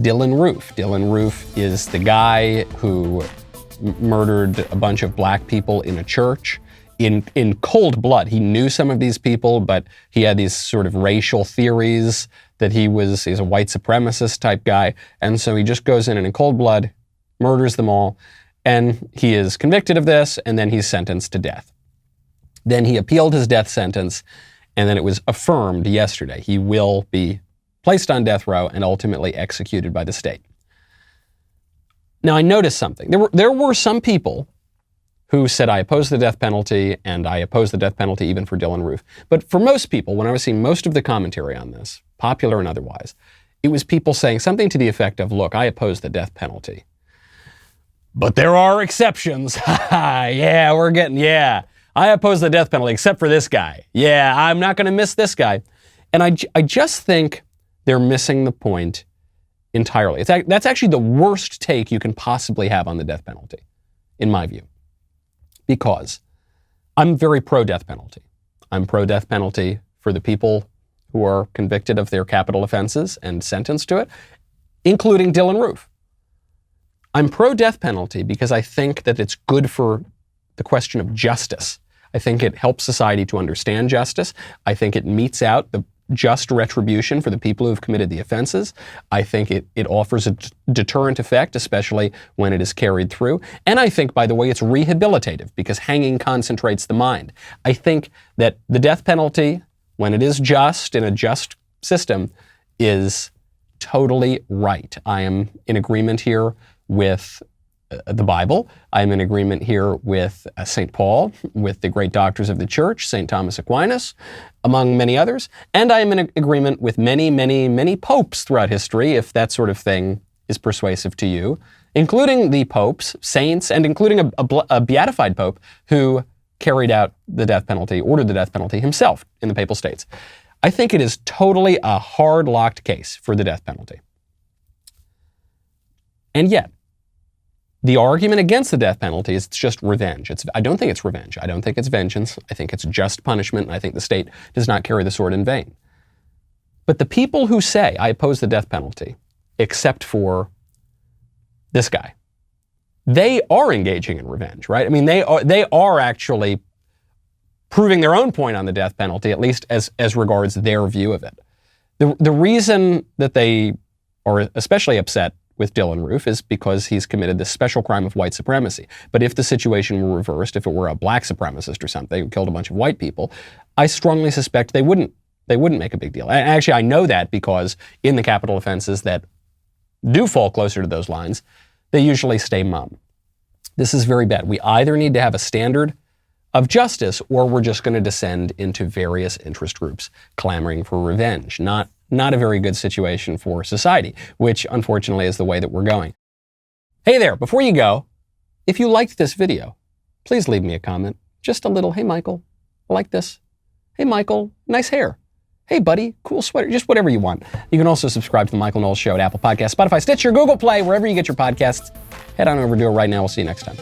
Dylann Roof. Dylann Roof is the guy who murdered a bunch of black people in a church in cold blood. He knew some of these people, but he had these sort of racial theories that he's a white supremacist type guy. And so he just goes in and in cold blood murders them all. And he is convicted of this, and then he's sentenced to death. Then he appealed his death sentence, and then it was affirmed yesterday. He will be placed on death row and ultimately executed by the state. Now, I noticed something. There were some people who said, I oppose the death penalty, and I oppose the death penalty even for Dylann Roof. But for most people, when I was seeing most of the commentary on this, popular and otherwise, it was people saying something to the effect of, look, I oppose the death penalty, but there are exceptions. Yeah, I oppose the death penalty except for this guy. Yeah, I'm not going to miss this guy. And I just think they're missing the point entirely. That's actually the worst take you can possibly have on the death penalty, in my view, because I'm very pro-death penalty. I'm pro-death penalty for the people who are convicted of their capital offenses and sentenced to it, including Dylann Roof. I'm pro-death penalty because I think that it's good for the question of justice. I think it helps society to understand justice. I think it metes out the just retribution for the people who have committed the offenses. I think it offers a deterrent effect, especially when it is carried through. And I think, by the way, it's rehabilitative because hanging concentrates the mind. I think that the death penalty, when it is just in a just system, is totally right. I am in agreement here with the Bible. I'm in agreement here with St. Paul, with the great doctors of the church, St. Thomas Aquinas, among many others. And I am in agreement with many, many, many popes throughout history, if that sort of thing is persuasive to you, including the popes, saints, and including a beatified pope who carried out the death penalty, ordered the death penalty himself in the Papal States. I think it is totally a hard-locked case for the death penalty. And yet, the argument against the death penalty is it's just revenge. I don't think it's revenge. I don't think it's vengeance. I think it's just punishment, and I think the state does not carry the sword in vain. But the people who say, I oppose the death penalty, except for this guy, they are engaging in revenge, right? I mean, they are actually proving their own point on the death penalty, at least as regards their view of it. The reason that they are especially upset with Dylann Roof is because he's committed this special crime of white supremacy. But if the situation were reversed, if it were a black supremacist or something who killed a bunch of white people, I strongly suspect they wouldn't make a big deal. Actually, I know that because in the capital offenses that do fall closer to those lines, they usually stay mum. This is very bad. We either need to have a standard of justice or we're just going to descend into various interest groups clamoring for revenge. Not a very good situation for society, which unfortunately is the way that we're going. Hey there, before you go, if you liked this video, please leave me a comment. Just a little, hey Michael, I like this. Hey Michael, nice hair. Hey buddy, cool sweater, just whatever you want. You can also subscribe to The Michael Knowles Show at Apple Podcasts, Spotify, Stitcher, Google Play, wherever you get your podcasts. Head on over to it right now. We'll see you next time.